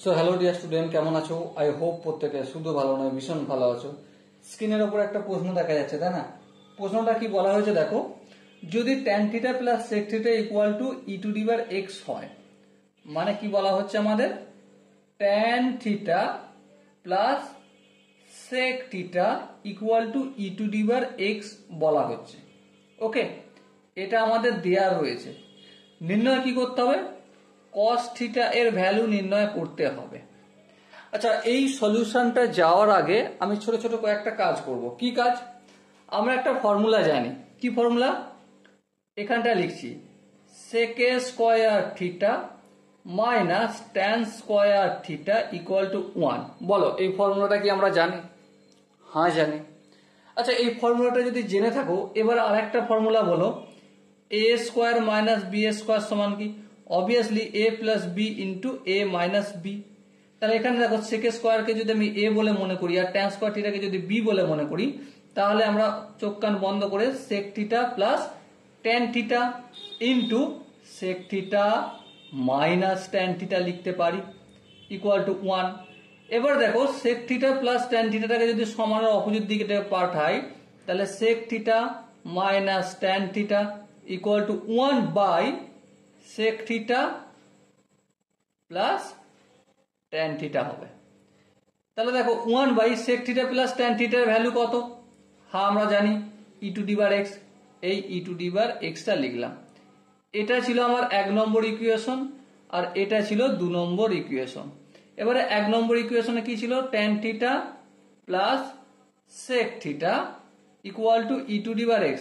So hello dear student, কেমন আছো? I hope প্রত্যেকে শুধু ভালো নয় ভীষণ ভালো আছো। স্ক্রিনের ওপর একটা প্রশ্ন দেখা যাচ্ছে, তাই না? প্রশ্নটা কি বলা হয়েছে দেখো, যদি tan theta plus sec theta equal to e to the power x হয়, মানে কি বলা হচ্ছে আমাদের tan theta plus sec theta equal to e to the power x বলা হচ্ছে। ওকে, এটা আমাদের দেয়া রয়েছে। নির্ণয় কি করতে হবে? cos থিটা এর ভ্যালু নির্ণয় করতে হবে। আচ্ছা, এই সলিউশনটা যাওয়ার আগে আমি ছোট ছোট কয়েকটা কাজ করব। কি কাজ? আমরা একটা ফর্মুলা জানি। কি ফর্মুলা? এখানটা লিখছি sec square theta minus tan square theta equal to 1। বলো, এই ফর্মুলাটা কি আমরা জানি? হ্যাঁ, জানি। আচ্ছা, এই ফর্মুলাটা যদি জেনে থাকো, এবার আরেকটা ফর্মুলা বলো, a square minus b square সমান কি? Obviously a plus b into a minus b। তাহলে এখানে দেখো sec স্কয়ারকে যদি আমি a বলে মনে করি আর tan স্কয়ার থিটাকে যদি b বলে মনে করি, তাহলে আমরা চোখ কান বন্ধ করে sec theta plus tan theta into sec theta minus tan theta লিখতে পারি ইকুয়াল টু 1। এবার দেখো sec থিটা প্লাস tan থিটাটাকে যদি সমানের অপোজিট দিকে পাঠাই, তাহলে sec theta minus tan theta equal to 1 by sec theta plus tan theta হবে। তাহলে দেখো 1 by sec theta plus tan থিটার ভ্যালু কত? হ্যাঁ, আমরা জানি e to the power x। এই e to the power x টা লিখলাম। এটা ছিল আমার 1 নম্বর ইকুয়েশন আর এটা ছিল 2 নম্বর ইকুয়েশন। এবারে 1 নম্বর ইকুয়েশনে কি ছিল? tan theta plus sec theta equal to e to the power x,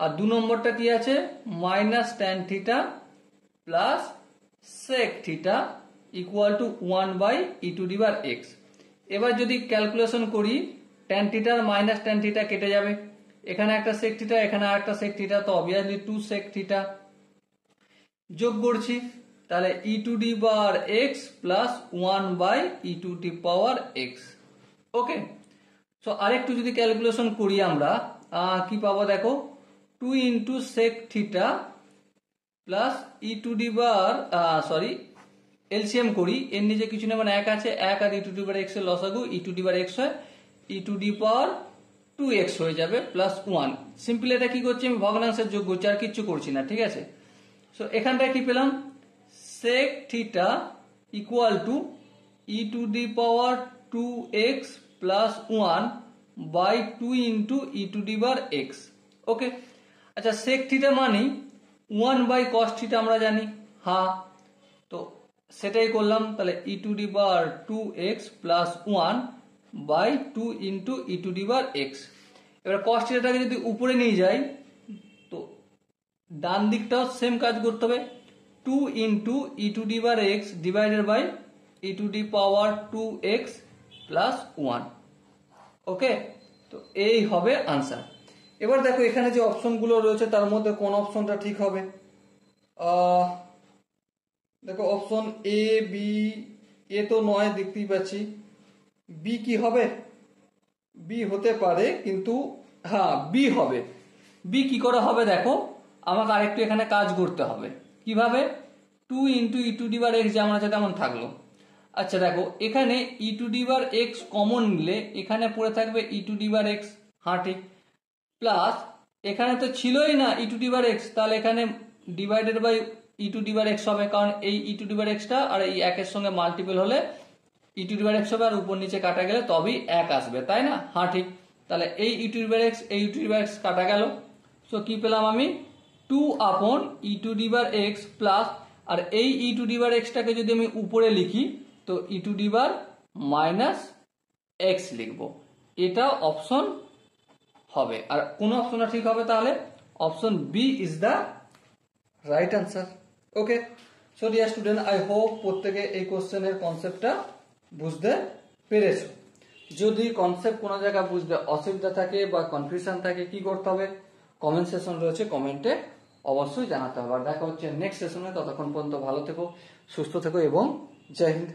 আর 2 নম্বরটা কি আছে? Minus tan theta plus sec theta equal to 1 by e to the power x। এবার যদি ক্যালকুলেশন করি, tan থিটা আর মাইনাস tan থিটা কেটে যাবে, এখানে একটা sec থিটা এখানে আরেকটা sec থিটা, তো অবভিয়াসলি 2 sec থিটা যোগ করছি, তাহলে e to the power x plus 1 by e to the power x। Okay, so আরেকটু যদি ক্যালকুলেশন করি আমরা কি পাবো দেখো, 2 into sec theta plus e to the power LCM করি, এর নিচে কিছু না মানে 1 আছে, 1 আর e to the power x এর লসাগু e to the power x হয়, e to the power 2x হয়ে যাবে প্লাস 1। সিম্পল এটা কি করছি, আমি ভগ্নাংশের যোগ করছি, আর কিচ্ছু করছি না, ঠিক আছে? সো এখানটায় কি পেলাম? sec theta equal to e to the power 2x plus 1 by 2 into e to the power x। Okay, আচ্ছা, sec থিটা মানে 1 বাই cos থিটা আমরা জানি। হ্যাঁ, তো সেটাই করলাম। তাহলে e to the power 2x plus 1 by 2 into e to the power x। এবার cos থিটাটাকে যদি উপরে নিয়ে যাই, তো ডান দিকটাও সেম কাজ করতে হবে, 2 into e to the power x divided by e to the power 2x plus 1। Okay, তো এই হবে আনসার। এবার দেখো এখানে যে অপশনগুলো রয়েছে তার মধ্যে কোন অপশনটা ঠিক হবে? দেখো অপশন এ বি, এ তো নয় দেখতেই পাচ্ছি, বি কি হবে? বি হতে পারে, কিন্তু হ্যাঁ বি হবে। বি কি করে হবে দেখো, আমাকে আরেকটু এখানে কাজ করতে হবে। কিভাবে? 2 into e to the power x যেমন আছে তেমন থাকলো। আচ্ছা দেখো, এখানে e to the power x common নিলে এখানে পড়ে থাকবে ই টু দি পাওয়ার এক্স, হ্যাঁ ঠিক, প্লাস এখানে তো ছিলই না ই টু দি পাওয়ার এক্স, তাহলে এখানে divided by e to the power x হবে, কারণ এই e to the power extra আর এই একের সঙ্গে মাল্টিপল হলে ই টু দি পাওয়ার এক্স হবে, আর উপর নিচে কাটা গেলে তবেই 1 আসবে, তাই না? হ্যাঁ ঠিক, তাহলে এই e to the power x এই e to the power x কাটা গেল। সো কি পেলাম আমি? 2 upon e to the power x plus, আর এই ই টু দি পাওয়ার এক্সটাকে যদি আমি উপরে লিখি তো e to the power minus x লিখবো। এটা অপশন হবে। আর কোন অপশনটা ঠিক হবে? তাহলে option B is the right answer. Okay, so dear student, I hope প্রত্যেকে এই কোশ্চেনের কনসেপ্টটা বুঝতে পেরেছো। যদি কনসেপ্ট কোনো জায়গায় বুঝতে অসুবিধা থাকে বা কনফিউশন থাকে, কি করতে হবে? কমেন্ট সেশন রয়েছে, কমেন্টে অবশ্যই জানাতে হবে। আর দেখা হচ্ছে নেক্সট সেশনে। ততক্ষণ পর্যন্ত ভালো থেকো, সুস্থ থেকো এবং জয় হিন্দ।